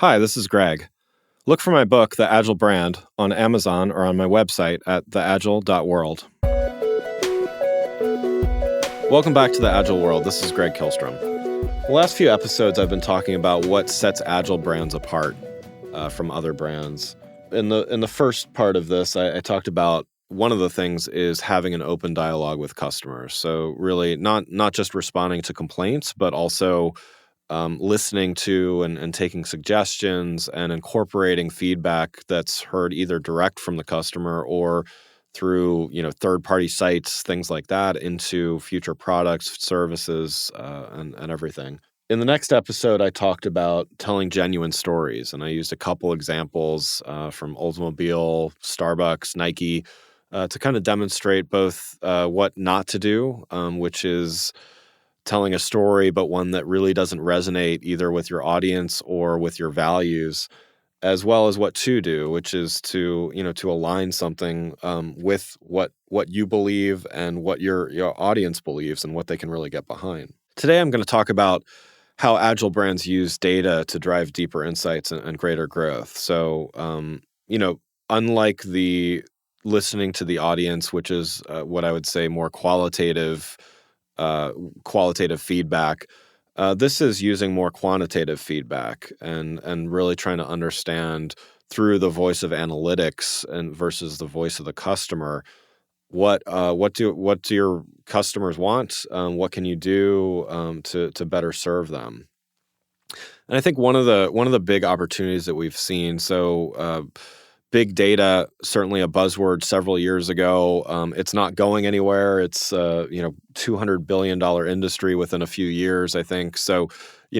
Hi, this is Greg. Look for my book, The Agile Brand, on Amazon or on my website at theagile.world. Welcome back to the Agile World. This is Greg Kihlstrom. The last few episodes, I've been talking about what sets Agile brands apart from other brands. In the first part of this, I talked about one of the things is having an open dialogue with customers. So really not just responding to complaints, but also listening to and taking suggestions and incorporating feedback that's heard either direct from the customer or through third-party sites, things like that, into future products, services, and everything. In the next episode, I talked about telling genuine stories, and I used a couple examples from Oldsmobile, Starbucks, Nike, to kind of demonstrate both what not to do, which is telling a story, but one that really doesn't resonate either with your audience or with your values, as well as what to do, which is to align something with what you believe and what your audience believes and what they can really get behind. Today, I'm going to talk about how Agile brands use data to drive deeper insights and greater growth. So, unlike the listening to the audience, which is what I would say more qualitative feedback. This is using more quantitative feedback and really trying to understand through the voice of analytics and versus the voice of the customer. What do your customers want? What can you do to better serve them? And I think one of the big opportunities that we've seen. Big data, certainly a buzzword several years ago. It's not going anywhere. It's $200 billion industry within a few years, I think. So,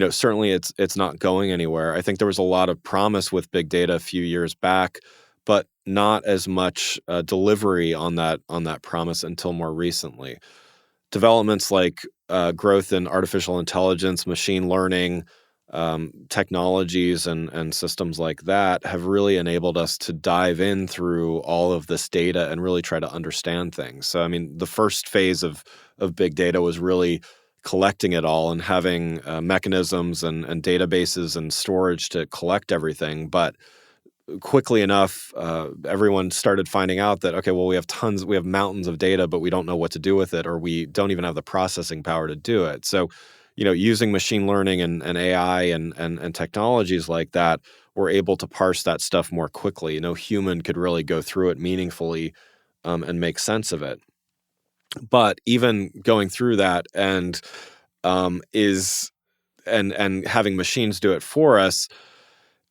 certainly it's not going anywhere. I think there was a lot of promise with big data a few years back, but not as much delivery on that promise until more recently. Developments like growth in artificial intelligence, machine learning, technologies and systems like that have really enabled us to dive in through all of this data and really try to understand things. So, I mean, the first phase of big data was really collecting it all and having mechanisms and databases and storage to collect everything. But quickly enough, everyone started finding out that, okay, well, we have mountains of data, but we don't know what to do with it, or we don't even have the processing power to do it. So, using machine learning and AI and technologies like that, we're able to parse that stuff more quickly. No human could really go through it meaningfully and make sense of it. But even going through that and having machines do it for us,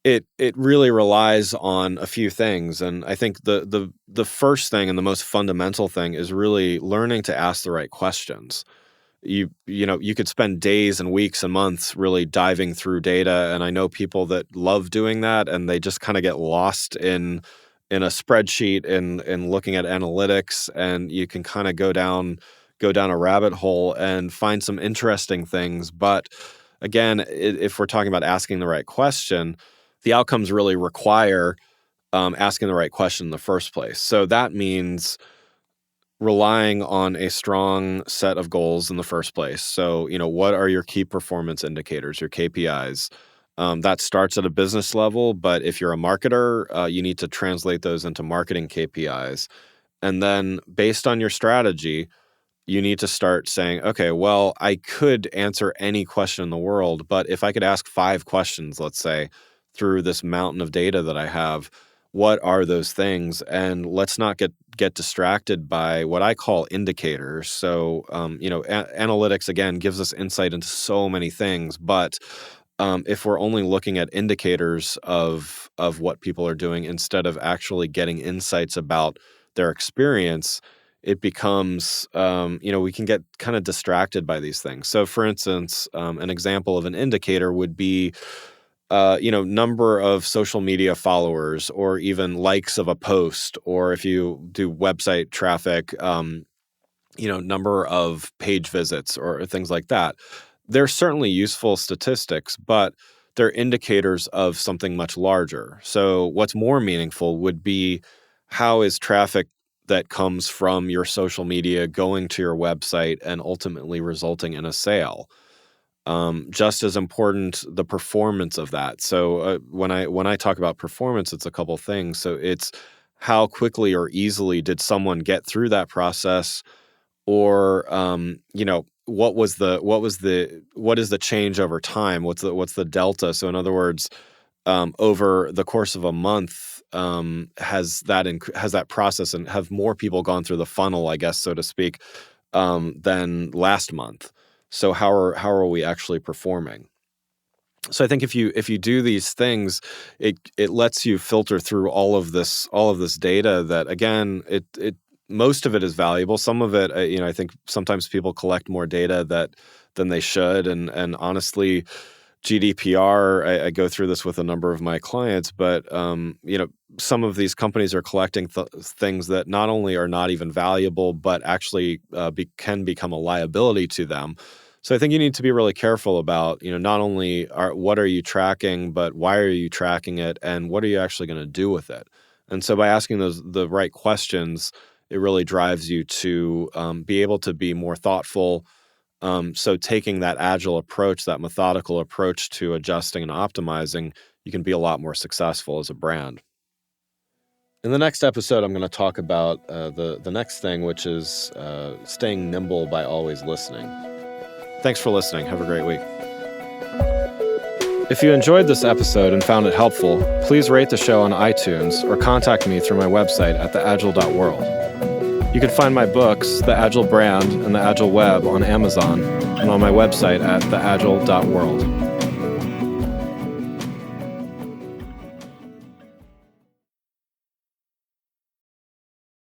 it really relies on a few things. And I think the first thing and the most fundamental thing is really learning to ask the right questions. You could spend days and weeks and months really diving through data, and I know people that love doing that, and they just kind of get lost in a spreadsheet and looking at analytics, and you can kind of go down a rabbit hole and find some interesting things. But again, if we're talking about asking the right question, the outcomes really require asking the right question in the first place. So that means relying on a strong set of goals in the first place. So, what are your key performance indicators, your KPIs? That starts at a business level, but if you're a marketer, you need to translate those into marketing KPIs. And then based on your strategy, you need to start saying, okay, well, I could answer any question in the world, but if I could ask 5 questions, let's say, through this mountain of data that I have, what are those things? And let's not get distracted by what I call indicators. So, analytics, again, gives us insight into so many things. But if we're only looking at indicators of what people are doing instead of actually getting insights about their experience, it becomes, we can get kind of distracted by these things. So, for instance, an example of an indicator would be number of social media followers or even likes of a post, or if you do website traffic, number of page visits or things like that. They're certainly useful statistics, but they're indicators of something much larger. So what's more meaningful would be how is traffic that comes from your social media going to your website and ultimately resulting in a sale? Just as important, the performance of that. So when I talk about performance, it's a couple things. So it's how quickly or easily did someone get through that process, or what is the change over time? What's the delta? So in other words, over the course of a month, has that process, and have more people gone through the funnel, I guess, so to speak, than last month? So how are we actually performing? So I think if you do these things, it lets you filter through all of this data that, again, it most of it is valuable. Some of it, I think sometimes people collect more data than they should, and honestly, GDPR, I go through this with a number of my clients, but some of these companies are collecting things that not only are not even valuable, but actually can become a liability to them. So I think you need to be really careful about, not only what are you tracking, but why are you tracking it, and what are you actually going to do with it? And so by asking the right questions, it really drives you to be able to be more thoughtful. So taking that agile approach, that methodical approach to adjusting and optimizing, you can be a lot more successful as a brand. In the next episode, I'm going to talk about the next thing, which is staying nimble by always listening. Thanks for listening. Have a great week. If you enjoyed this episode and found it helpful, please rate the show on iTunes or contact me through my website at theagile.world. You can find my books, The Agile Brand and The Agile Web, on Amazon and on my website at theagile.world.